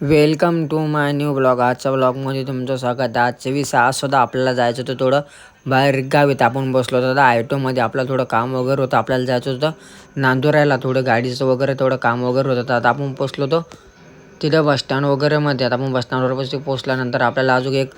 Welcome to my new blog. आजच्या ब्लॉगमध्ये तुमचं स्वागत आहे. आज 26/6 आपल्याला जायचं होतं थोडं बाहेर गावीत. आपण बसलो होतो ऑटोमध्ये. आपलं थोडं काम वगैरे होतं. आपल्याला जायचं होतं नांदुरायला. थोडं गाडीचं वगैरे थोडं काम वगैरे होतं. तर आता आपण पोचलो होतो तिथं बसस्टँड वगैरेमध्ये. आता आपण बसस्टँडवर पोचल्यानंतर आपल्याला अजून एक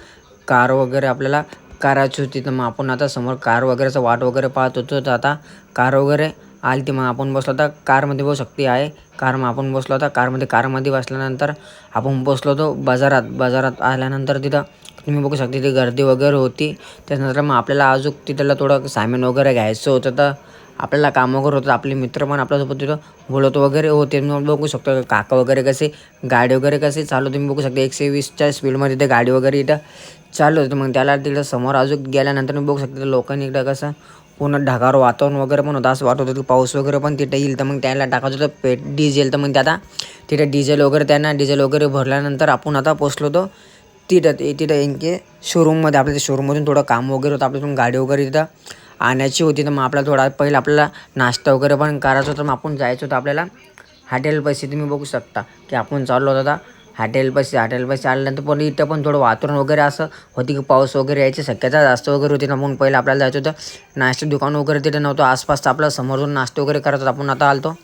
कार वगैरे आपल्याला करायची होती. तर मग आपण आता समोर कार वगैरेचं वाट वगैरे पाहत होतो. तर आता कार वगैरे आली ती. मग आपण बसलो होता कारमध्ये. बसू शकते आहे कार. मग आपण बसलो होता कारमध्ये बसल्यानंतर आपण पोचलो होतो बाजारात आल्यानंतर तिथं तुम्ही बघू शकता तिथे गर्दी वगैरे होती. त्याच्यानंतर मग आपल्याला अजून तिथलं थोडं सामान वगैरे घ्यायचं होतं. तर आपल्याला काम वगैरे होतं. आपले मित्र पण आपल्यासोबत तिथं बोलत वगैरे होते. मग बघू शकतो काका वगैरे कसे गाडी वगैरे कसे चालू तुम्ही बघू शकता. 120च्या स्पीडमध्ये ते गाडी वगैरे इथं चालू होतं. मग त्याला तिथं समोर अजून गेल्यानंतर मी बघू शकतो लोकांनी इकडं कसं पूर्ण ढगाळ वातावरण वगैरे पण होतं. असं वाटत होतं की पाऊस वगैरे पण तिथे येईल. तर मग त्याला टाकायचं होतं डिझेल. तर मग ते आता तिथे डिझेल वगैरे भरल्यानंतर आपण आता पोचलो होतो तिथं इनके शोरूममध्ये. आपल्या शोरूममधून थोडं काम वगैरे होतं. आपल्यातून गाडी वगैरे तिथं आणायची होती. तर मग आपल्याला थोडा पहिलं आपल्याला नाश्ता वगैरे पण करायचं होतं. मग आपण जायचं होतं आपल्याला हॉटेलपाशी. तुम्ही बघू शकता की आपण चाललो होतो आता हॉटेलपाशी आल्यानंतर पण इथं पण थोडं वातावरण वगैरे असं होती की पाऊस वगैरे यायची शक्यता जास्त वगैरे होती. ना मग पहिलं आपल्याला जायचं होतं नाश्ता दुकान वगैरे तिथे नव्हतं. आसपास आपल्या समोरून नाश्ता वगैरे करत होतो. आपण आता आलतो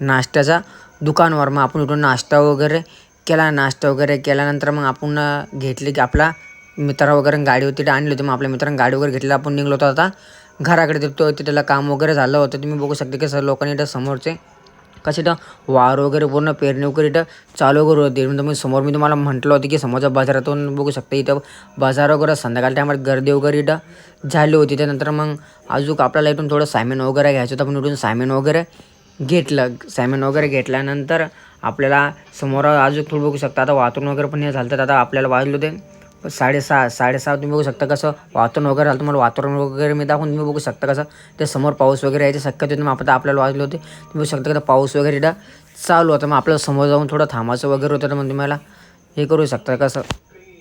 नाश्त्याच्या दुकानवर. मग आपण इथून नाश्ता वगैरे केल्यानंतर मग आपण घेतली की आपला मित्र वगैरे गाडी होती तिथे आणली होती. मग आपल्या मित्रांनी गाडी वगैरे घेतली. आपण निघलो होतो आता घराकडे. तिथलं काम वगैरे झालं होतं. तुम्ही बघू शकता की सर्व लोकांनी इथं समोरचे कसे इथं वार वगैरे पूर्ण पेरणी वगैरे इथं चालू वगैरे होती. म्हणजे समोर मी तुम्हाला म्हटलं होतं की समोरच्या बाजारातून बघू शकता इथं बाजार वगैरे संध्याकाळ टायमात गर्दी वगैरे इथं झाली होती. त्यानंतर मग अजून आपल्याला इथून थोडं सामान वगैरे घ्यायचं होतं. आपण इथून सामान वगैरे घेतल्यानंतर आपल्याला समोर अजून थोडं बघू शकता आता वातावरण वगैरे पण हे झालं. तर आता आपल्याला वाजले होते 6:30 तुम्ही बघू शकता कसं वातावरण वगैरे झालं. तुम्हाला वातावरण वगैरे मी दाखवून तुम्ही बघू शकता कसं ते समोर पाऊस वगैरे यायची शक्यता होती. मग आपल्याला वाजले होते तुम्ही बघू शकता का पाऊस वगैरे इथं चालू होतं. मग आपल्याला समोर जाऊन थोडं थांबायचं वगैरे होतं. तर मग तुम्हाला हे करू शकता कसं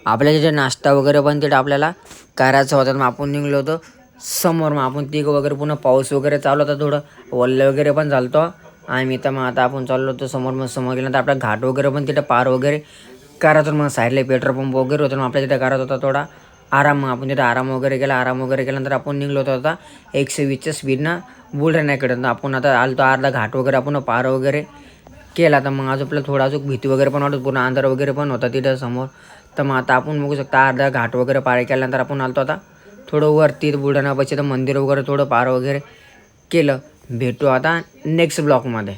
आपल्या तिथे नाश्ता वगैरे पण तिथं आपल्याला करायचं होतं. मग आपण निघलो होतो समोर. मग आपण तिघं वगैरे पुन्हा पाऊस वगैरे चालू होता. थोडं ओलं वगैरे पण झालं होतं. आणि तर मग आता आपण चाललो होतो समोर. मग समोर गेल्यानंतर आपला घाट वगैरे पण तिथं पार वगैरे करायचं. मग साईडला पेट्रोल पंप वगैरे होतं. मग आपल्या तिथे करत होता थोडा आराम. मग आपण तिथे आराम वगैरे केल्यानंतर आपण निघलो होतो आता 120च्या स्पीडनं बुलढाण्याकडे. तर आपण आता आलो अर्धा घाट वगैरे आपण पार वगैरे केला. तर मग अजून आपल्याला थोडं अजून भीती वगैरे पण वाटत. पूर्ण अंधार वगैरे पण होता तिथं समोर. तर मग आता आपण बघू शकता अर्धा घाट वगैरे पार केल्यानंतर आपण आलो आता थोडं वरती बुलढाणापाशी तर मंदिर वगैरे थोडं पार वगैरे केलं. भेटू आता नेक्स्ट ब्लॉगमध्ये.